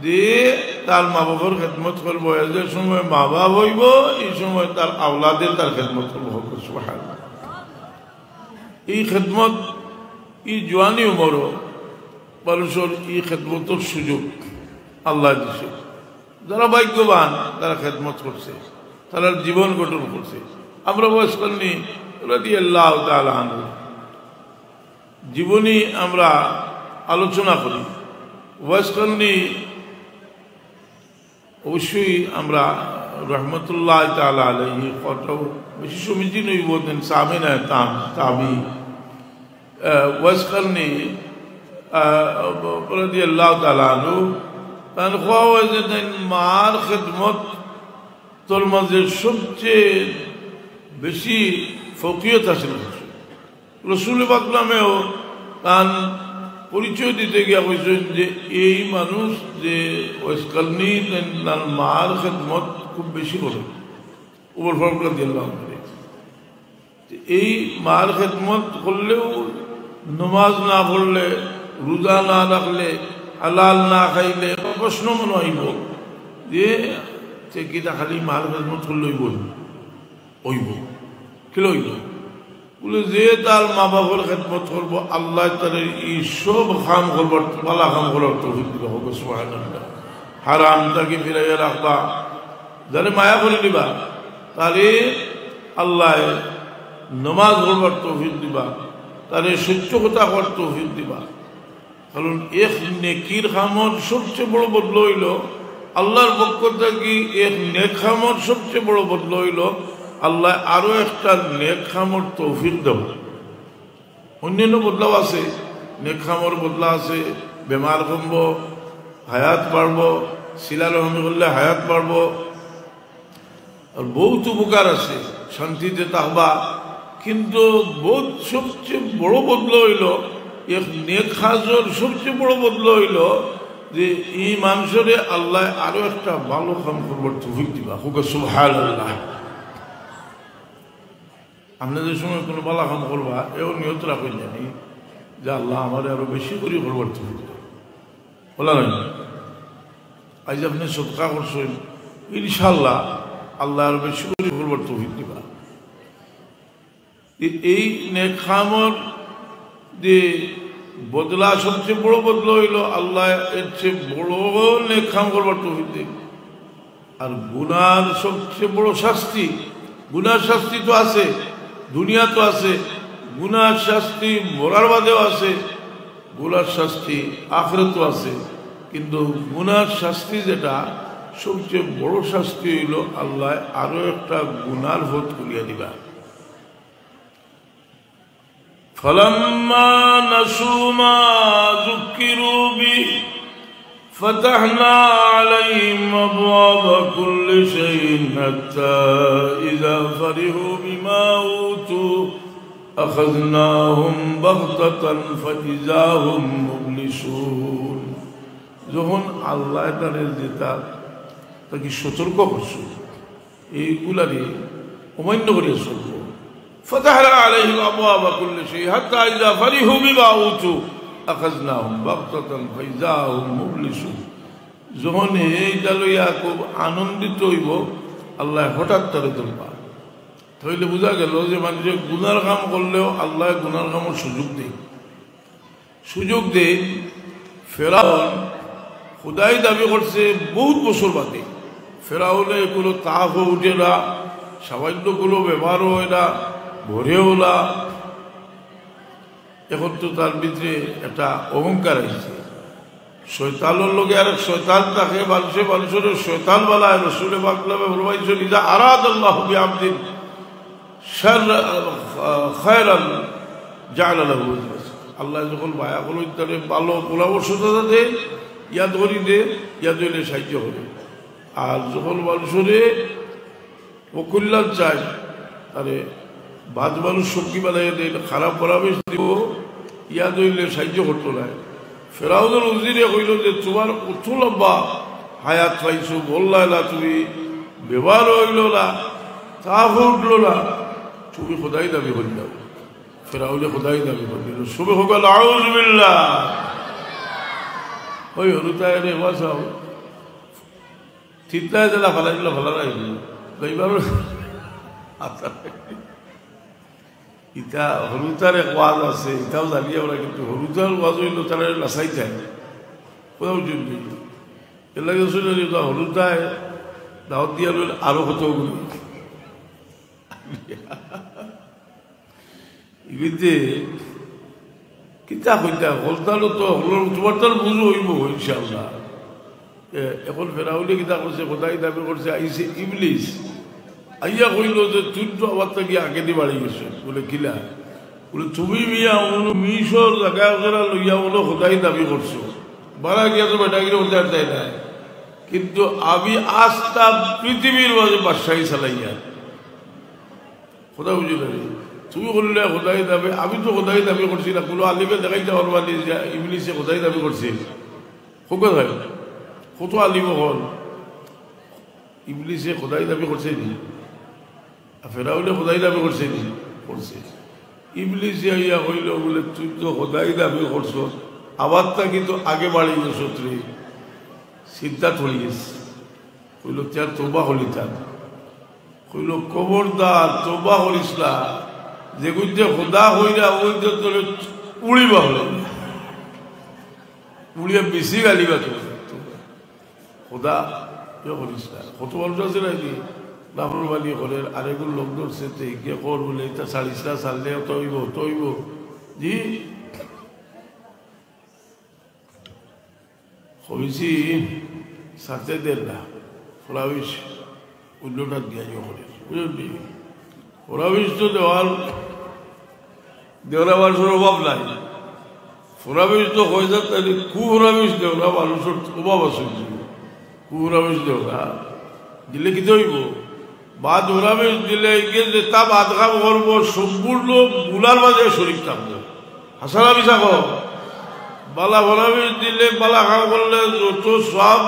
যে তার মা বাবার খেদমত করবো, যে সময় মা বাপ হইব এই সময় তার আওলাদের তার খেদমত করবো। সুবহানাল্লাহ। এই খেদমত এই জোয়ানি উমর মানুষের এই খেদমতের সুযোগ আল্লাহ দিছে। যারা ভাগ্যবান তারা খেদমত করছে, তারা জীবন গঠন করছে। আমরা বয়স করিনি রাদিয়াল্লাহু তাআলা আনহু জীবনী আমরা আলোচনা করি, বয়স করিনি অবশ্যই আমরা রহমতুল্লাহ তাআলা আলাইহি কত বেশি সমীচীন বলতেন সামিনা তাবি বয়স করিনি রাদিয়াল্লাহু তাআলা আনহু তার মার খেদমত তোর মাঝে সবচেয়ে বেশি ফকিয়ত হাসিল করছে। রসুল পাকলামেও তার পরিচয় দিতে গিয়া বলছেন যে এই মানুষ যে ওয়াসকালনি তার মার খেদমত খুব বেশি করে উপর ফরক দিল্লাহ। এই মার খেদমত করলেও নমাজ না পড়লে, রোজা না রাখলে, হালাল না খাইলে প্রশ্ন মনে হইব যে সে কিতা খালি মার খেদমত করলেই হইব কি লইব বলে যে তার মা বাবার খেদমত করবো আল্লাহ তার এই সব কাম করবার পালা কাম করার তৌফিক দিবা। হোক সুবহানাল্লাহ। হারাম তাকে ফিরাইয়া রাখবা, যারে মায়া করে দিবা তারে আল্লাহ নমাজ পড়বার তৌফিক দিবা, তারে সত্য কথা করার তৌফিক দিবা। কারণ এক নেকির খামর সবচেয়ে বড় বদল হইল আল্লাহর পক্ষ থেকে, এক নেক খামর সবচেয়ে বড় বদল হইল আল্লাহ আরো একটা নেক খামর তৌফিক দেব। অন্যান্য বদলাও আছে, নেক খামর বদলা আছে, বেমার কমব, হায়াত বাড়ব, সিলা রহমি করলে হায়াত বাড়ব, আর বহুত উপকার আছে, শান্তিতে থাকবা। কিন্তু বহুত সবচেয়ে বড় বদল হইল এক নেক কাজের সবচেয়ে বড় বদল হইল যে এই মানুষরে আল্লাহ আরো একটা ভালো কাম করবার তৌফিক দিবা। হোক সুবহানাল্লাহ। আপনাদের সময় কোনো ভালো কাম করবা এও নিয়ত রাখেন জানি যে আল্লাহ আমার আরো বেশি করে করবার তৌফিক দিবা। বলা নাই আজ আপনি সদকা করছেন, ইনশাআল্লাহ আল্লাহ আরো বেশি করে করবার তৌফিক দিবা। এই নেক কামর যে বদলা সবচেয়ে বড় বদল হইল আল্লাহ এর চেয়ে বড় নেক কাম করবার তৌফিক দিন। আর গুনার সবচেয়ে বড় শাস্তি, গুনার শাস্তি তো আছে, দুনিয়া তো আছে, গুনার শাস্তি মরার বাদেও আছে, গুনার শাস্তি আখিরাত আছে। কিন্তু গুনার শাস্তি যেটা সবচেয়ে বড় শাস্তি হইল আল্লাহ আরো একটা গুনার ভোট করিয়া দিবা। فلما نسوا ما ذكروا به فتحنا عليهم أبواب كل شيء حتى إذا فرحوا بما أوتوا أخذناهم بغتة فإذا هم مبلسون। যখন আল্লাহ তাদের যেটা তাকে সতর্ক করছে এইগুলারে অমান্য করিয়া চলব। فتحنا عليهم أبواب كل شيء حتى إذا فرحوا بما أوتوا أخذناهم بغتة فإذا هم مبلسون। যখন এইটা লইয়া খুব আনন্দিত হইব আল্লাহ হঠাৎ তারে ধরবা। তাহলে বোঝা গেল যে মানুষের গুনার কাম করলেও আল্লাহ গুনার কামের সুযোগ দেয়। ফেরাউন খুদাই দাবি করছে বহুত বছর বাদে, ফেরাউনে এগুলো তাপ উঠে না, সামান্যগুলো ব্যবহার হয় না, ভরেও না। এখন তো তার ভিতরে একটা অহংকার আছে, শয়তানের লোকে আর শয়তান থাকে, মানুষের শয়তান বালায় রসুলে বাকলামে ফরমাইছেন ইজা আরাদাল্লাহু বিআবদিন খায়রান জাআলা লাহু ওয়াজহা। আল্লাহ যখন মায়া করল তারে ভালো পরামর্শদাতা দে, ইয়া ধরি দে, ইয়া দিলে সাহায্য হবে। আর যখন মানুষরে অকল্যাণ চায় তারে বাদ মানুষ সবজি বানাইয়া দেয়, খারাপ পরামর্শ দিব, ইয়া ধরলে সাহায্য করতো না। ফেরাউনের উজিরে কইল যে তোমার কত লম্বা হায়াত পাইছো, বললাই না তুমি, ব্যবহার হইল না, তাপ উঠল না, তুমি খোদাই দাবি করি যাও। ফেরাউনে খোদাই দাবি করি দিল। শুভ হোক আউযু বিল্লাহ। ওই হরুতায় রে বাঁচাও, চিন্তায় দিলা ফালাই দিল ভালো লাগবে এইবার ইটা হলুতার এক ওয়াজ আছে এটাও জানি আমরা কিন্তু হলুতার ওয়াজ হইল তারা লাসাই যায় কোথাও জন্য এর লাগে হলুদায় দাওয়াত দিয়া লইল আরো কতগুলো ইবিতে কিতা কইতা হলতালো তো তোমার তার বুঝো হইব ইনশাআল্লাহ এখন ফেরাউলি কিতা করছে খোদাই দাবি করছে আইসে ইবলিস আইয়া কইল যে তুই তো আবার তাকে আগে দিয়ে বাড়ি গেছে বলে কিলা বলে তুমি মিয়া মিশর জায়গায় লইয়া বলো খোদাই দাবি করছো বাড়া গিয়া তো বেটাগিরি উদ্ধার দেয় না কিন্তু আমি আজটা পৃথিবীর মাঝে বাদশাহী চালাইয়া খোদা বুঝলে তুমি বললে খোদাই দাবি আমি তো খোদাই দাবি করছি না কোনো আলিমে দেখাইতে পারবানি যে ইবলিসে খোদাই দাবি করছে খুব হয় কত আলিম হল ইবলিসে খোদাই দাবি করছে নি ফেরাউলে খোদাই দাবি করছে নি করছে ইবলিসে ইয়া হইল বলে তুই তো খোদাই দাবি করছ আবার তা কিন্তু আগে বাড়ি গেছ তুই চিন্তা থলিস কইল তার তোবা হলি তার কইল খবরদার তোবা হলিস না যে গুজে খোদা হইরা ওই তোলে উড়িবা হলে উড়িয়া বেশি গালিবা তো খোদা করিস না কত বলতে আছে নাকি নাফরমানি করে আরেকগুলো লোক ধরছে গিয়ে কর বলে এটা ছাড়িস না ছাড়লে তৈব তৈব জি হয়েছি সাথে দেন না ফোরাবিশ অন্যটা দিয়া করে বুঝলি ফোরাবিশ তো দেওয়ার মানুষের অভাব নাই ফোরাবিশ তো হয়ে যাক তাহলে কুফোরাবিশ দেওয়া মানুষের অভাব আছে কুফোরাবিশ দেওয়া দিলে কি হইব বাদ ওরাবিশ দিলে গিয়ে তা বাদ কাম করবো সম্পূর্ণ গুলার মাঝে শরীর থাকবো হাসানা বিশা কর বালা ভরাবিশ দিলে বালা কাম করলে যত সব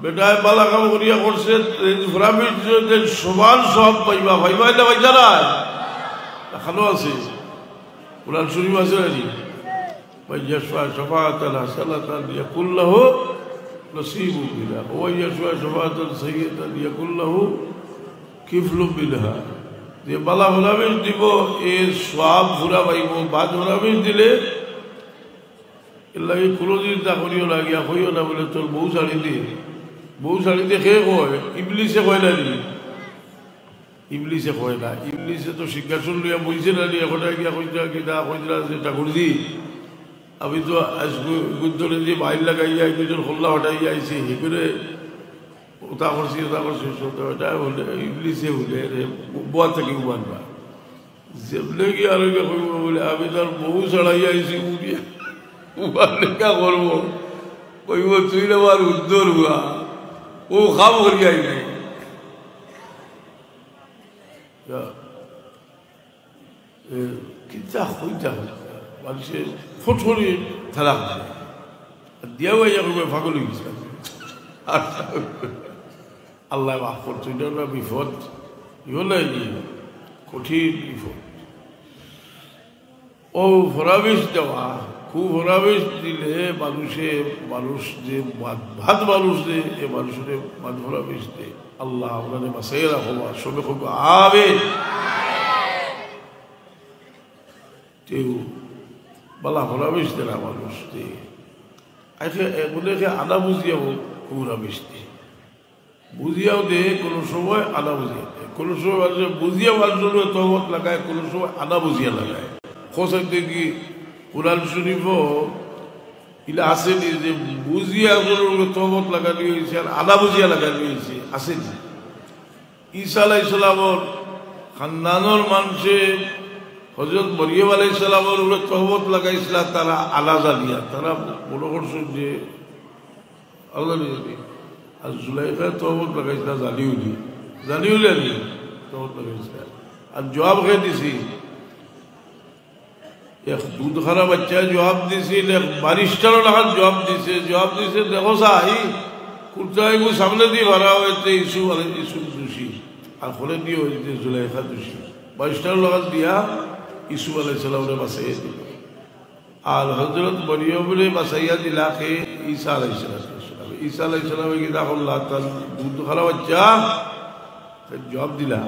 বেটায় বালা কাম করিয়া করছে ভরাবিশ সমান সব পাইবা ভাইবা এটা পাইছা না এখানো আছে কোরআন শরীফ আছে নাকি ভাইয়া সফাতাল হাসানাতান ইয়াকুল্লাহু নসিবু বিহা ওয়া ইয়াশফা সফাতান সাইয়্যিদাতান ইয়াকুল্লাহু কিফলু বিহা যে বালা ভরাবিশ দিব এর সব পুরা পাইব বাদ ভরাবিশ দিলে এলাকি কোনোদিন তা করিও না গিয়া কইও না বলে তোর বউ শাড়ি দিয়ে খেয়ে কয় ইবলিসে কয় না নি ইবলিসে কয় না ইবলিসে তো সিংহাসন লইয়া বইছে না নি এখন গিয়া কইতা কিনা কইতা যে ঠাকুরজি আমি তো গুন্তরে দিয়ে বাইর লাগাইয়া একজন খোল্লা হটাইয়া আইছি হে করে ওটা করছি ওটা বলে ইবলিসে বলে বুয়া থেকে উবানবা যেমনে গিয়ে আর কইব বলে আমি তার বউ ছাড়াইয়া আইছি উড়িয়া উবার লেখা করবো কইব তুই আমার উদ্দর হুয়া ও খাম করিয়াই নাই কিতা হইতা মানুষের ফটফরি থালা দিয়া ভাইয়া করবে ফাগল হয়ে গেছে আল্লাহ মাফ করতো এটা না বিপদ ইহলাই কঠিন বিপদ ও ফরাবিশ দেওয়া খুব হরাবেশ দিলে মানুষ যে ভাত মানুষ দে এ মানুষের ভাত হরাবেশ দে আল্লাহ আপনাদের বাসাই রাখো সবে খুব আবে কেউ বালা হরাবেশ দে না মানুষ দে এগুলোকে আনা বুঝিয়াও খুব হরাবেশ দে বুঝিয়াও দে কোনো সময় আনা বুঝিয়া দে কোনো সময় মানুষ বুঝিয়া মানুষের তহমত লাগায় কোনো সময় আনা বুঝিয়া লাগায় খোঁজ দেখি কোরআন শরীফ ইলা আসেনি যে বুঝিয়া তহমত লাগানো হয়েছে আর আদা বুঝিয়া লাগানো হয়েছে আসেনি ঈসা আলাইহিস সালামর খানদানোর মানুষে হযরত মরিয়ম আলাইহিস সালামর উপরে তহমত লাগাইছিল তারা আলা জানিয়া তারা মনে করছেন যে আল্লাহ আর জুলাইখা তহমত লাগাইছিল জানিউলি তহমত লাগাইছিল আর জবাব খেয়ে দিছি এক দুধ খারা বাচ্চায় জবাব দিছিল এক বারিস্টারও লাগার জবাব দিছে দেখো সাহি কুর্তায় সামনে দিয়ে ভরা হয়েছে ইসু দোষী আর ফলে দিয়ে হয়েছে জুলাইখা দোষী বারিস্টার লাগার দিয়া ইসু আলাইসালামরে বাঁচাইয়া দিল আর হজরত মরিয়মরে বাঁচাইয়া দিলাকে ঈসা আলাইসালাম ঈসা আলাইহিস সালামে কি দেখো আল্লাহ তাআলা দুধ খাওয়া বাচ্চা জবাব দিলাম